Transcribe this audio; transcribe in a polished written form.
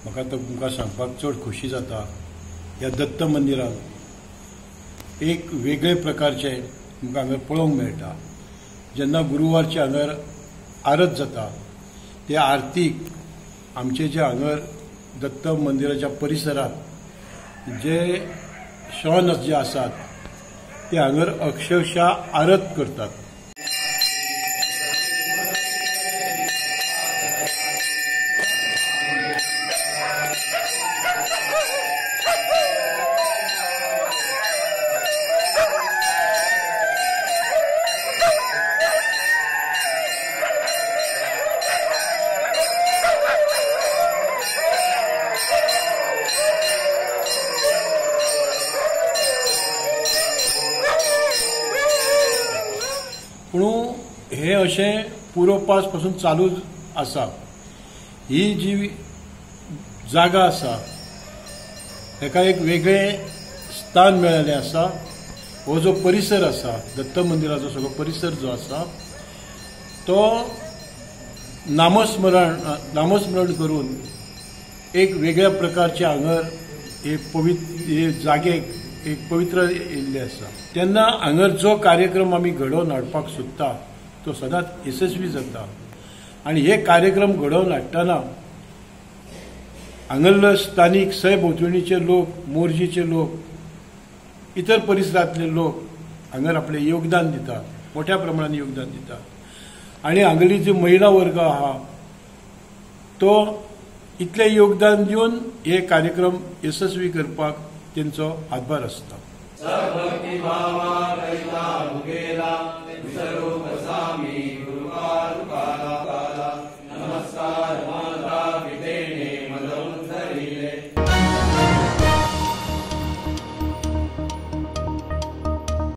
म्हाका तुमकां सांगपाक चड खोशी जाता। ह्या दत्त मंदिरांत एक वेगळे प्रकारचे तुमकां हांगा पळोवंक मेळटा। जेन्ना गुरुवारचे हांगर आरत जाता ते आरतीक आमचे जे हांगर दत्त मंदिराच्या परिसरात जे शॉन जे आसात ते हांगर अक्षरशः आरत करतात। पूण हे अशें पुरोपास पासून चालू आसा। ही जी जागा आसा हेका एक वेगळे स्थान मेळिल्लें आसा। हो जो परिसर आसा दत्त मंदिराचो सगळो परिसर जो आसा तो नामस्मरण करून एक वेगळ्या प्रकारचे हांगर हे जागेक एक पवित्र येयल्ले आसा। तेन्ना हांगर जो कार्यक्रम आमी घडोवन हाडपाक सोदता तो सदांच यशस्वी जाता। आनी हे कार्यक्रम घडोवन हाडटना हांगरले स्थानीक सयभोंवतणीचे लोक, मोरजीचे लोक, इतर परिसरांतले लोक हांगर आपले योगदान दितात, मोठ्या प्रमाणात योगदान दितात। आनी हांगली जो महिला वर्ग आहा तो इतले योगदान दिवन हे कार्यक्रम यशस्वी करपाक तेंचो हातभार आसता।